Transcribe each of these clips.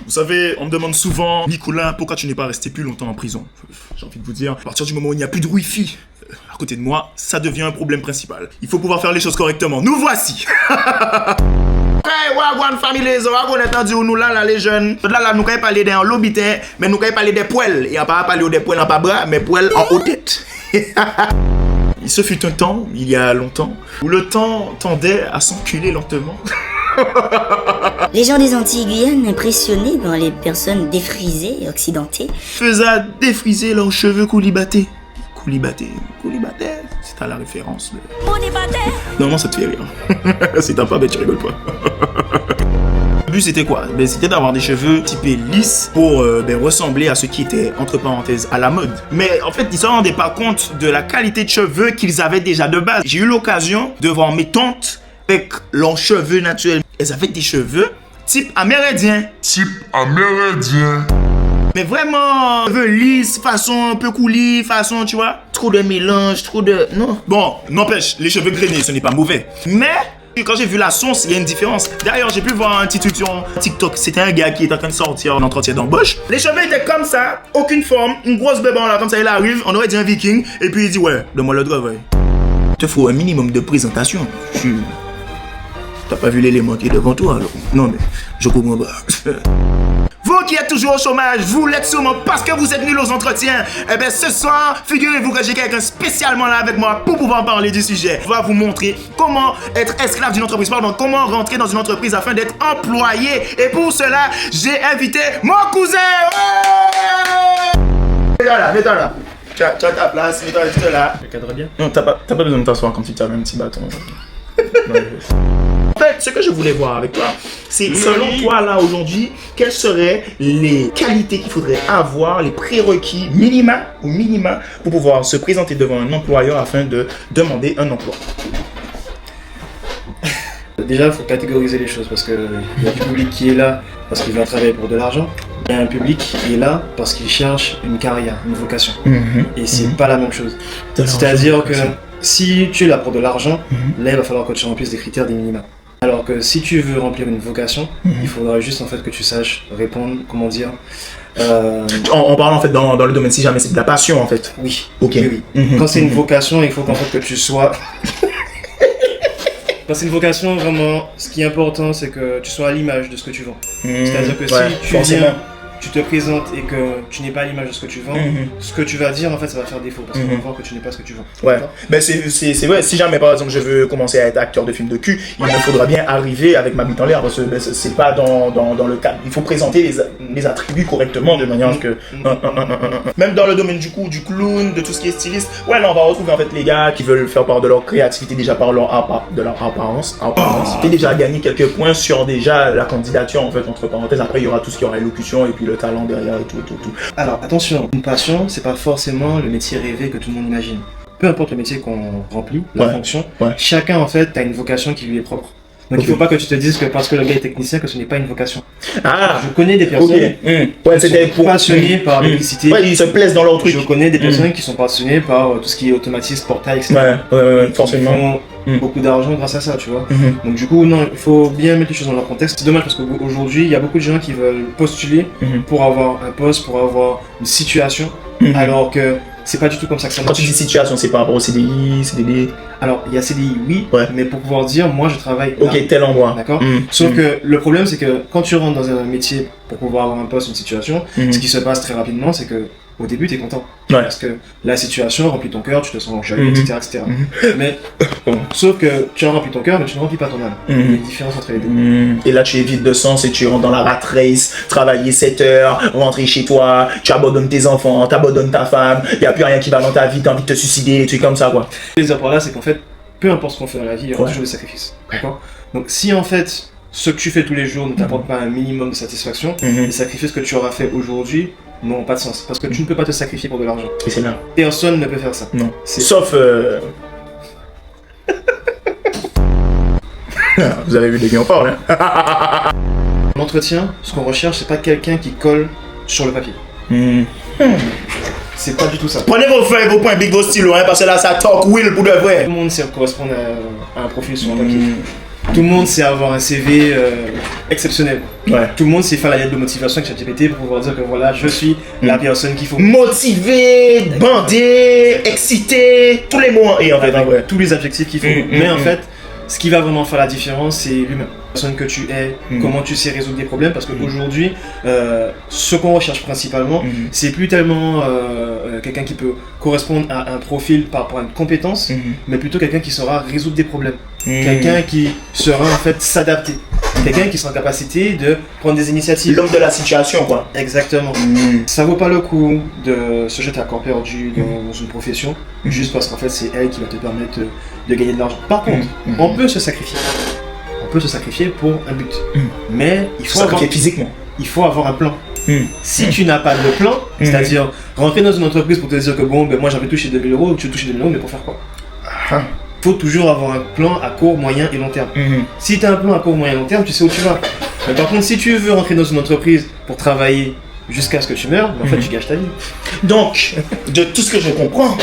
Vous savez, on me demande souvent, Nicolas, pourquoi tu n'es pas resté plus longtemps en prison? J'ai envie de vous dire, à partir du moment où il n'y a plus de wifi à côté de moi, ça devient un problème principal. Il faut pouvoir faire les choses correctement. Nous voici. Hey, wagwan famille, on est entendu nous là les jeunes. Là nous quand parler d'un lobité, mais nous quand parler des poils. Et on pas parler des poils en bas bras, mais poils en haut tête. Il se fut un temps, il y a longtemps, où le temps tendait à s'enculer lentement. Les gens des Antilles Guyane, impressionnés par les personnes défrisées et occidentées, faisaient défriser leurs cheveux coulibatés. Coulibaté, c'est à la référence. Non, ça te fait rire. Si t'as pas, ben tu rigoles pas. Le but c'était quoi? C'était d'avoir des cheveux typés lisses pour ressembler à ce qui était, entre parenthèses, à la mode. Mais en fait, ils se rendaient pas compte de la qualité de cheveux qu'ils avaient déjà de base. J'ai eu l'occasion de voir mes tantes avec leurs cheveux naturels. Elles avaient des cheveux type amérindien. Mais vraiment, cheveux lisses, façon un peu coulis, façon, tu vois, trop de mélange, trop de... Non. Bon, n'empêche, les cheveux grainés, ce n'est pas mauvais. Mais... quand j'ai vu la sauce, il y a une différence. D'ailleurs, j'ai pu voir un petit truc sur TikTok. C'était un gars qui était en train de sortir en entretien d'embauche. Les cheveux étaient comme ça, aucune forme, une grosse béban là, comme ça, il arrive, on aurait dit un viking, et puis il dit, ouais, donne-moi le travail. Il te faut un minimum de présentation. T'as pas vu l'élément qui est devant toi, alors? Non, mais je comprends pas. Vous qui êtes toujours au chômage, vous l'êtes sûrement parce que vous êtes nuls aux entretiens. Eh bien, ce soir, figurez-vous que j'ai quelqu'un spécialement là avec moi pour pouvoir parler du sujet. On va vous montrer comment être esclave d'une entreprise, pardon, comment rentrer dans une entreprise afin d'être employé. Et pour cela, j'ai invité mon cousin. Mets-toi là. Tu as ta place, mets-toi juste là. Je cadre bien. Non, t'as pas besoin de t'asseoir comme si tu avais un petit bâton. En fait, ce que je voulais voir avec toi, c'est selon toi là aujourd'hui, quelles seraient les qualités qu'il faudrait avoir, les prérequis minima pour pouvoir se présenter devant un employeur afin de demander un emploi. Déjà, il faut catégoriser les choses parce qu'il y a du public qui est là parce qu'il va travailler pour de l'argent. Il y a un public qui est là parce qu'il cherche une carrière, une vocation. Et c'est pas la même chose. C'est-à-dire que si tu es là pour de l'argent, là il va falloir que tu remplisses des critères, des minima. Alors que si tu veux remplir une vocation, il faudra juste en fait que tu saches répondre, comment dire. On parle en fait dans le domaine si jamais c'est de la passion en fait. Oui. Ok. Oui. Quand c'est une vocation, il faut qu'en fait que tu sois. Quand c'est une vocation, vraiment, ce qui est important, c'est que tu sois à l'image de ce que tu vends. C'est-à-dire que si tu viens, tu te présentes et que tu n'es pas à l'image de ce que tu vends, ce que tu vas dire, en fait, ça va faire défaut parce qu'on va voir que tu n'es pas ce que tu vends. Ouais. Ben c'est vrai, si jamais par exemple je veux commencer à être acteur de film de cul, il me faudra bien arriver avec ma bite en l'air parce que c'est pas dans le cadre. Il faut présenter les attributs correctement de manière à ce que. Même dans le domaine du clown, de tout ce qui est styliste, ouais, là on va retrouver en fait les gars qui veulent faire part de leur créativité déjà par leur apparence. Et déjà gagner quelques points sur déjà la candidature en fait, entre parenthèses. Après il y aura tout ce qui aura élocution et puis le talent derrière et tout. Alors attention, une passion, c'est pas forcément le métier rêvé que tout le monde imagine. Peu importe le métier qu'on remplit, la fonction, chacun en fait a une vocation qui lui est propre. Donc il faut pas que tu te dises que parce que le gars est technicien que ce n'est pas une vocation. Je connais des personnes qui sont passionnées par l'électricité. Ouais, ils se plaisent dans leur truc. Je connais des personnes qui sont passionnées par tout ce qui est automatisme, portail, etc. Forcément. Beaucoup d'argent grâce à ça, tu vois. Donc du coup, non, il faut bien mettre les choses dans leur contexte. C'est dommage parce qu'aujourd'hui, il y a beaucoup de gens qui veulent postuler pour avoir un poste, pour avoir une situation, alors que c'est pas du tout comme ça que ça marche. Quand tu dis situation, c'est par rapport au CDI, CDD. Alors, il y a CDI, oui, mais pour pouvoir dire, moi je travaille là. Ok, tel endroit. D'accord. Sauf que le problème, c'est que quand tu rentres dans un métier pour pouvoir avoir un poste, une situation, ce qui se passe très rapidement, c'est que au début, t'es content. Parce que la situation remplit ton cœur, tu te sens jaloux, etc. Mais, sauf que tu remplis ton cœur, mais tu ne remplis pas ton âme. Il y a une différence entre les deux. Et là, tu es vide de sens et tu rentres dans la rat race, travailler 7 heures, rentrer chez toi, tu abandonnes tes enfants, tu abandonnes ta femme, il n'y a plus rien qui va dans ta vie, tu as envie de te suicider, des trucs comme ça, quoi. Les apports là, c'est qu'en fait, peu importe ce qu'on fait dans la vie, il y aura toujours des sacrifices. D'accord. Donc, si en fait, ce que tu fais tous les jours ne t'apporte pas un minimum de satisfaction, les sacrifices que tu auras fait aujourd'hui n'ont pas de sens. Parce que tu ne peux pas te sacrifier pour de l'argent. Et c'est là. Personne ne peut faire ça. Non. Sauf... Vous avez vu des gars en parle, hein. L'entretien, ce qu'on recherche, c'est pas quelqu'un qui colle sur le papier. C'est pas du tout ça. Prenez vos feuilles, vos points, big, vos stylos, hein, parce que là, ça talk will pour de vrai. Tout le monde sait correspondre à un profil sur un papier. Tout le monde sait avoir un CV exceptionnel. Ouais. Tout le monde sait faire la lettre de motivation avec ChatGPT pour pouvoir dire que voilà, je suis la personne qu'il faut. Motivé, bandé, excité, tous les mots. Et en fait, Avec ouais. tous les adjectifs qu'il faut. Mais en fait, ce qui va vraiment faire la différence, c'est l'humain. La personne que tu es, comment tu sais résoudre des problèmes. Parce qu'aujourd'hui, ce qu'on recherche principalement, c'est plus tellement quelqu'un qui peut correspondre à un profil par rapport à une compétence, mais plutôt quelqu'un qui saura résoudre des problèmes. Quelqu'un qui saura en fait s'adapter. Quelqu'un qui sera en capacité de prendre des initiatives. L'homme de la situation, quoi. Exactement. Ça vaut pas le coup de se jeter à corps perdu dans une profession, juste parce qu'en fait c'est elle qui va te permettre de gagner de l'argent. Par contre, on peut se sacrifier. On peut se sacrifier pour un but. Mais il faut avoir, physiquement. il faut avoir un plan. Si tu n'as pas de plan, c'est-à-dire rentrer dans une entreprise pour te dire que bon, ben moi j'avais touché 2000 €, tu veux toucher 2000 €, mais pour faire quoi? Il faut toujours avoir un plan à court, moyen et long terme. Si tu as un plan à court, moyen et long terme, tu sais où tu vas. Mais par contre, si tu veux rentrer dans une entreprise pour travailler jusqu'à ce que tu meurs, en fait, tu gâches ta vie. Donc, de tout ce que je comprends,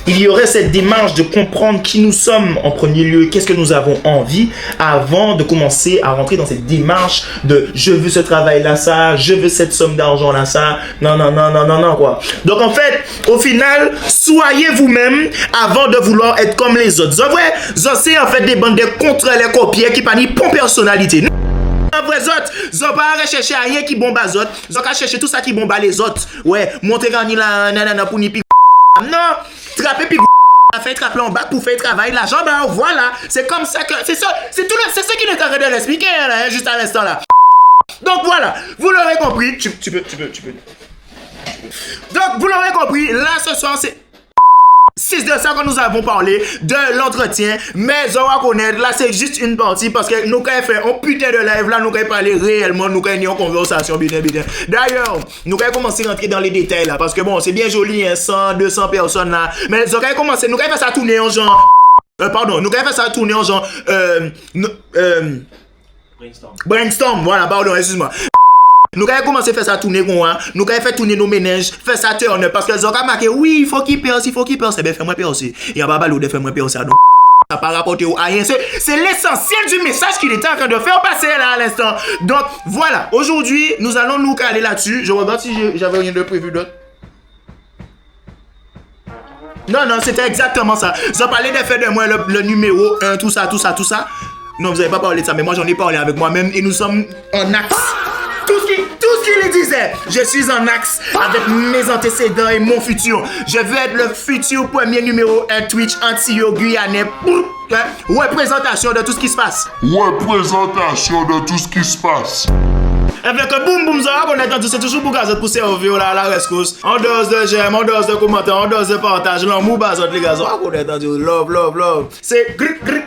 il y aurait cette démarche de comprendre qui nous sommes en premier lieu, qu'est-ce que nous avons envie, avant de commencer à rentrer dans cette démarche de je veux ce travail-là, ça, je veux cette somme d'argent-là, ça. Non, quoi. Donc, en fait, au final, soyez vous-même avant de vouloir être comme les autres. C'est vrai, c'est en fait des bandes contre les copiers qui pas ni bon personnalité. En vrai, ils n'ont pas recherché rien qui bombe à autres. Ils ont qu'à chercher tout ça qui bombe à les autres. Ouais, monter gagner la nanana pour ni pi. Non, trapper pi. Faire trapper en bas pour faire travail. L'argent, ben voilà. C'est comme ça que. C'est ça. C'est tout. C'est ça qu'il est en train de l'expliquer, là, juste à l'instant là. Donc voilà, vous l'aurez compris. Tu peux. Donc vous l'aurez compris, là ce soir c'est. 6 de ça que nous avons parlé de l'entretien, mais on va connaître, là c'est juste une partie parce que nous quand fait un putain de live là, nous quand parler réellement, nous quand une conversation bien. D'ailleurs, nous quand commencer à rentrer dans les détails là, parce que bon c'est bien joli, hein, 100, 200 personnes là, mais nous quand commencer, nous quand faire ça tourner en genre, nous quand faire ça tourner en genre, brainstorm, voilà, pardon, excuse-moi. Nous avons commencé à faire ça tourner, nous avons fait tourner nos ménages, faire ça tourner, parce que nous avons marqué, oui, il faut qu'il perce, eh bien, fais-moi percer. Il y a pas de de faire-moi percer, donc ça n'a pas rapporté à rien. C'est l'essentiel du message qu'il était en train de faire passer là à l'instant. Donc, voilà, aujourd'hui, nous allons nous caler là-dessus. Je regarde si j'avais rien de prévu d'autre. Non, c'était exactement ça. Vous avez parlé de faire de moi le numéro 1, tout ça. Non, vous n'avez pas parlé de ça, mais moi j'en ai parlé avec moi-même et nous sommes en axe. Tout ce qu'il disait, je suis en axe avec mes antécédents et mon futur. Je veux être le futur premier numéro 1 Twitch anti-guyanais. Représentation de tout ce qui se passe. Avec un boum ça, on est entendu, c'est toujours pour gazette pour servir là, la rescousse. En dose de j'aime, en dose de commentaires, en dose de partage, l'amour, bazot les gars, on est entendu, love. C'est gris.